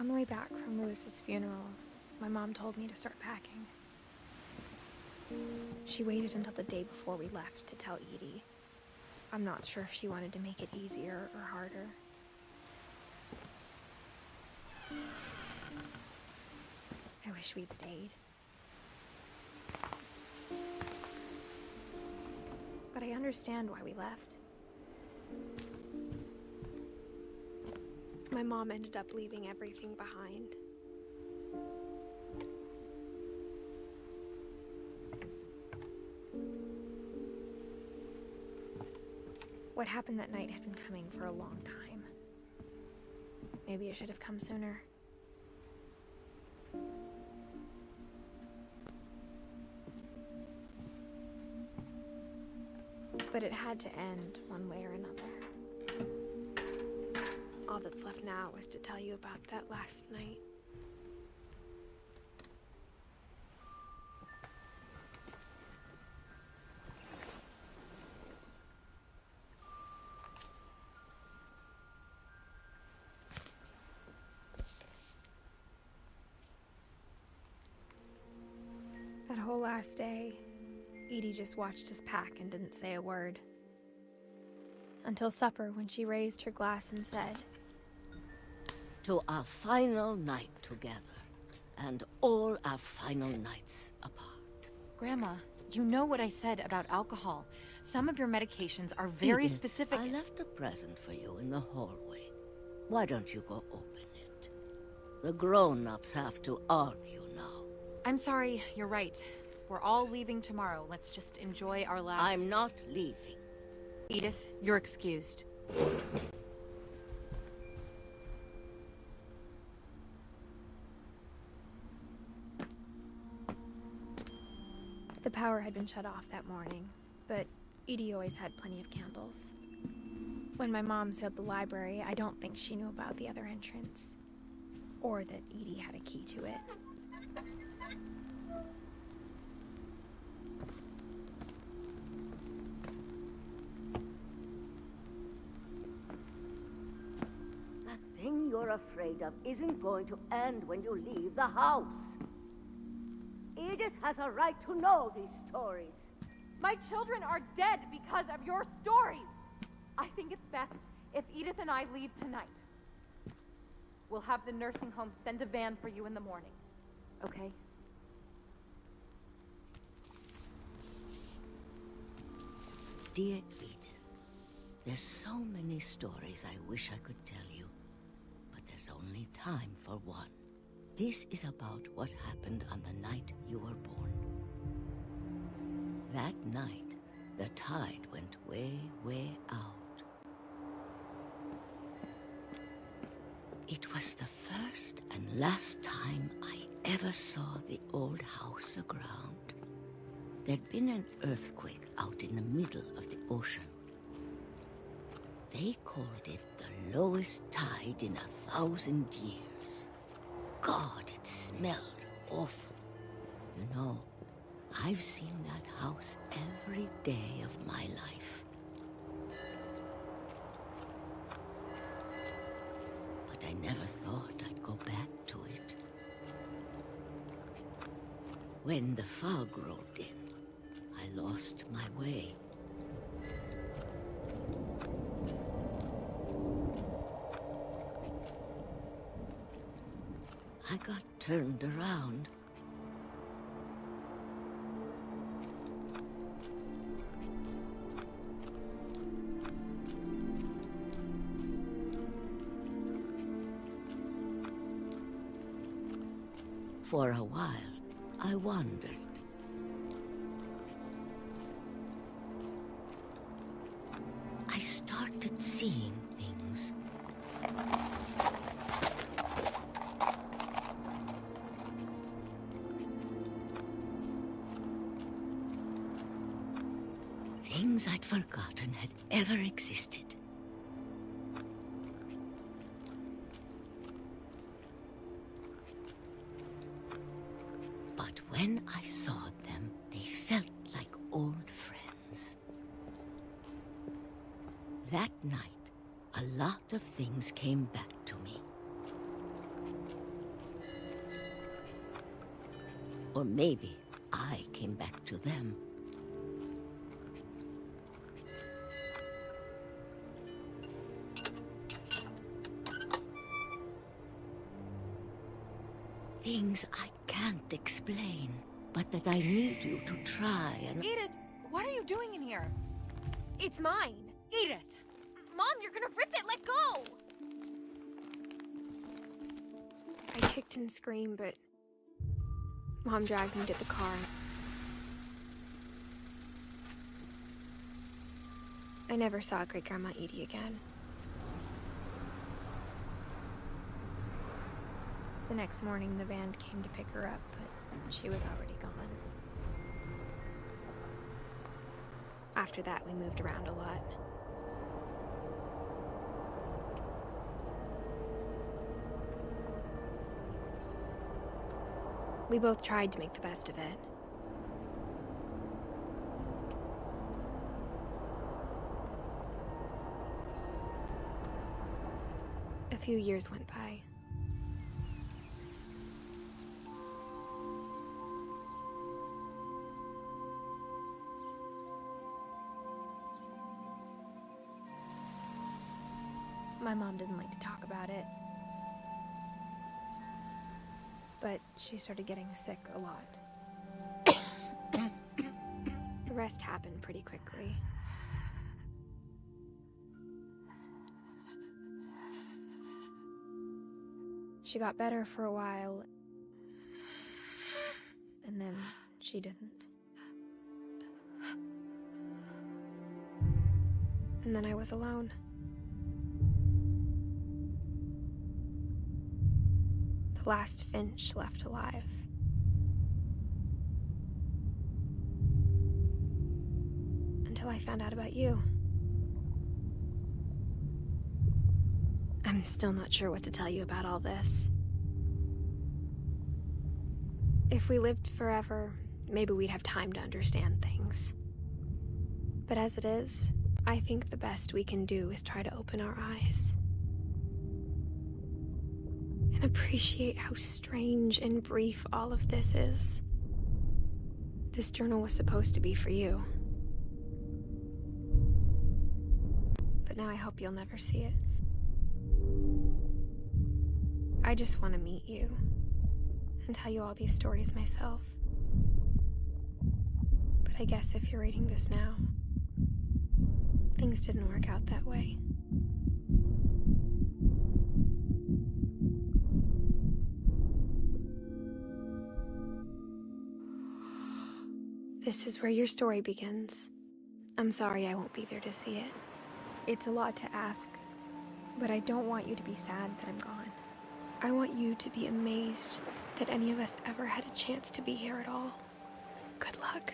On the way back from Lewis's funeral, my mom told me to start packing. She waited until the day before we left to tell Edie. I'm not sure if she wanted to make it easier or harder. I wish we'd stayed. But I understand why we left. My mom ended up leaving everything behind. What happened that night had been coming for a long time. Maybe it should have come sooner. But it had to end one way or another. All that's left now is to tell you about that last night. That whole last day, Edie just watched us pack and didn't say a word. Until supper, when she raised her glass and said, "To our final night together, and all our final nights apart." Grandma, you know what I said about alcohol. Some of your medications are very Edith, specific. I left a present for you in the hallway. Why don't you go open it? The grown-ups have to argue now. I'm sorry, you're right. We're all leaving tomorrow. Let's just enjoy our last... I'm not leaving. Edith, you're excused. The power had been shut off that morning, but Edie always had plenty of candles. When my mom sealed the library, I don't think she knew about the other entrance, or that Edie had a key to it. That thing you're afraid of isn't going to end when you leave the house. Edith has a right to know these stories. My children are dead because of your stories. I think it's best if Edith and I leave tonight. We'll have the nursing home send a van for you in the morning, okay? Dear Edith, there's so many stories I wish I could tell you, but there's only time for one. This is about what happened on the night you were born. That night, the tide went way, way out. It was the first and last time I ever saw the old house aground. There'd been an earthquake out in the middle of the ocean. They called it the lowest tide in 1,000 years. God, it smelled awful. You know, I've seen that house every day of my life. But I never thought I'd go back to it. When the fog rolled in, I lost my way. I got turned around. For a while, I wandered. I started seeing things. Things I'd forgotten had ever existed. But when I saw them, they felt like old friends. That night, a lot of things came back to me. Or maybe I came back to them. Things I can't explain, but that I need you to try and... Edith, what are you doing in here? It's mine. Edith! Mom, you're gonna rip it! Let go! I kicked and screamed, but Mom dragged me to the car. I never saw Great-Grandma Edie again. The next morning, the van came to pick her up, but she was already gone. After that, we moved around a lot. We both tried to make the best of it. A few years went by. My mom didn't like to talk about it. But she started getting sick a lot. The rest happened pretty quickly. She got better for a while, and then she didn't. And then I was alone. The last Finch left alive. Until I found out about you. I'm still not sure what to tell you about all this. If we lived forever, maybe we'd have time to understand things. But as it is, I think the best we can do is try to open our eyes. And appreciate how strange and brief all of this is. This journal was supposed to be for you. But now I hope you'll never see it. I just want to meet you and tell you all these stories myself. But I guess if you're reading this now, things didn't work out that way. This is where your story begins. I'm sorry I won't be there to see it. It's a lot to ask, but I don't want you to be sad that I'm gone. I want you to be amazed that any of us ever had a chance to be here at all. Good luck.